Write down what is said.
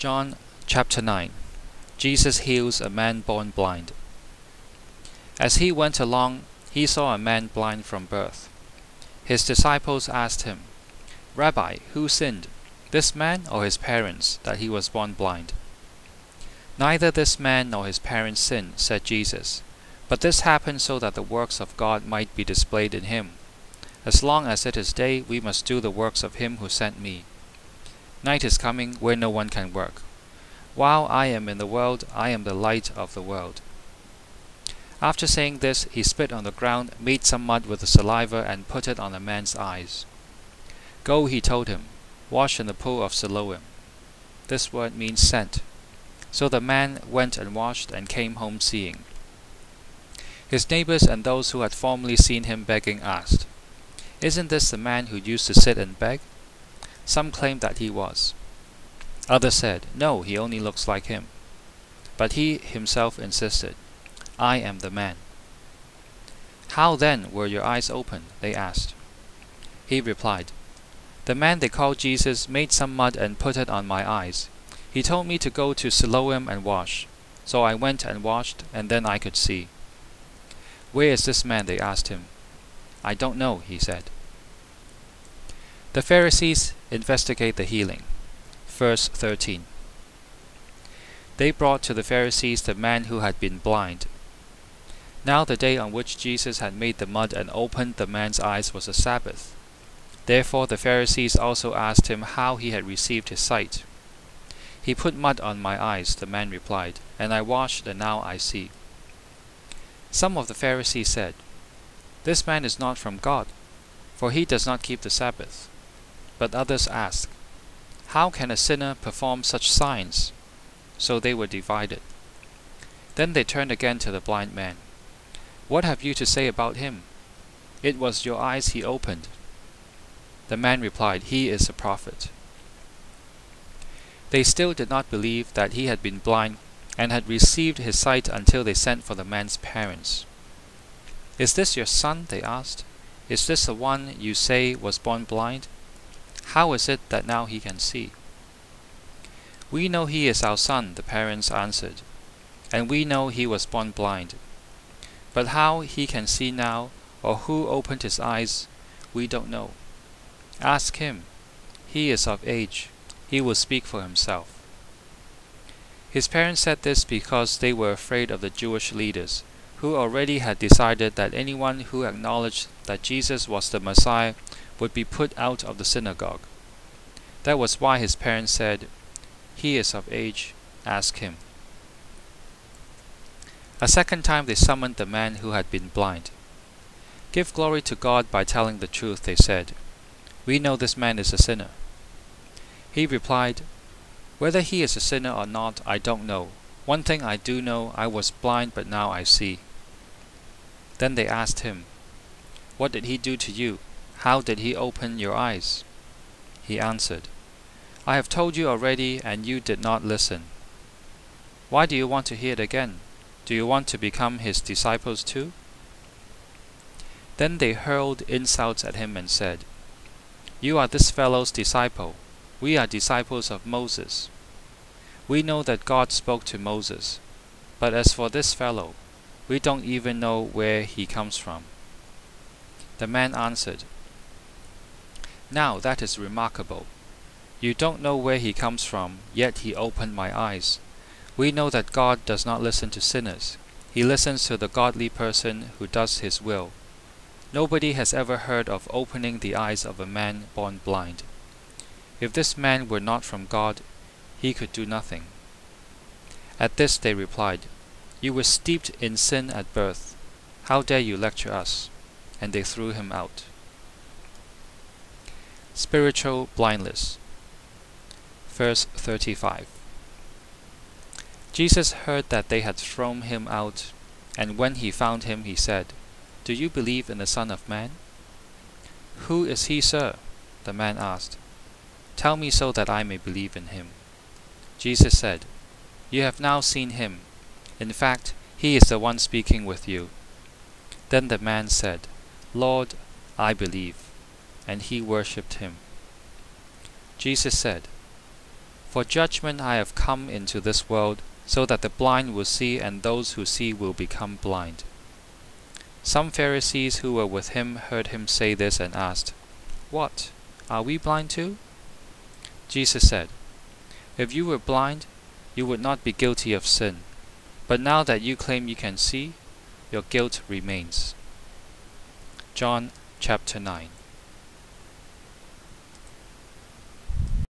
John chapter 9. Jesus heals a man born blind. As he went along, he saw a man blind from birth. His disciples asked him, "Rabbi, who sinned, this man or his parents, that he was born blind?" "Neither this man nor his parents sinned," said Jesus, "but this happened so that the works of God might be displayed in him. As long as it is day, we must do the works of him who sent me. Night is coming where no one can work. While I am in the world, I am the light of the world." After saying this, he spit on the ground, made some mud with the saliva, and put it on the man's eyes. "Go," he told him, "wash in the pool of Siloam." This word means sent. So the man went and washed and came home seeing. His neighbors and those who had formerly seen him begging asked, "Isn't this the man who used to sit and beg?" Some claimed that he was. Others said, "No, he only looks like him." But he himself insisted, "I am the man." "How then were your eyes opened?" they asked. He replied, "The man they called Jesus made some mud and put it on my eyes. He told me to go to Siloam and wash. So I went and washed, and then I could see." "Where is this man?" they asked him. "I don't know," he said. The Pharisees investigate the healing. Verse 13. They brought to the Pharisees the man who had been blind. Now the day on which Jesus had made the mud and opened the man's eyes was a Sabbath. Therefore the Pharisees also asked him how he had received his sight. "He put mud on my eyes," the man replied, "and I washed, and now I see." Some of the Pharisees said, "This man is not from God, for he does not keep the Sabbath." But others asked, "How can a sinner perform such signs?" So they were divided. Then they turned again to the blind man. "What have you to say about him? It was your eyes he opened." The man replied, "He is a prophet." They still did not believe that he had been blind and had received his sight until they sent for the man's parents. "Is this your son?" they asked. "Is this the one you say was born blind? How is it that now he can see?" "We know he is our son," the parents answered, "and we know he was born blind. But how he can see now, or who opened his eyes, we don't know. Ask him. He is of age. He will speak for himself." His parents said this because they were afraid of the Jewish leaders, who already had decided that anyone who acknowledged that Jesus was the Messiah would be put out of the synagogue. That was why his parents said, "He is of age, ask him." A second time they summoned the man who had been blind. "Give glory to God by telling the truth," they said. "We know this man is a sinner." He replied, "Whether he is a sinner or not, I don't know. One thing I do know, I was blind, but now I see." Then they asked him, "What did he do to you? How did he open your eyes?" He answered, "I have told you already, and you did not listen. Why do you want to hear it again? Do you want to become his disciples too?" Then they hurled insults at him and said, "You are this fellow's disciple. We are disciples of Moses. We know that God spoke to Moses. But as for this fellow, we don't even know where he comes from." The man answered, "Now that is remarkable. You don't know where he comes from, yet he opened my eyes. We know that God does not listen to sinners. He listens to the godly person who does his will. Nobody has ever heard of opening the eyes of a man born blind. If this man were not from God, he could do nothing." At this they replied, "You were steeped in sin at birth. How dare you lecture us?" And they threw him out. Spiritual blindness. Verse 35. Jesus heard that they had thrown him out, and when he found him, he said, "Do you believe in the Son of Man?" "Who is he, sir?" the man asked. "Tell me so that I may believe in him." Jesus said, "You have now seen him. In fact, he is the one speaking with you." Then the man said, "Lord, I believe," and he worshipped him. Jesus said, For judgment I have come into this world, so that the blind will see, and those who see will become blind." Some Pharisees who were with him heard him say this and asked, "What? Are we blind too?" Jesus said, "If you were blind, you would not be guilty of sin. But now that you claim you can see, your guilt remains." John chapter 9.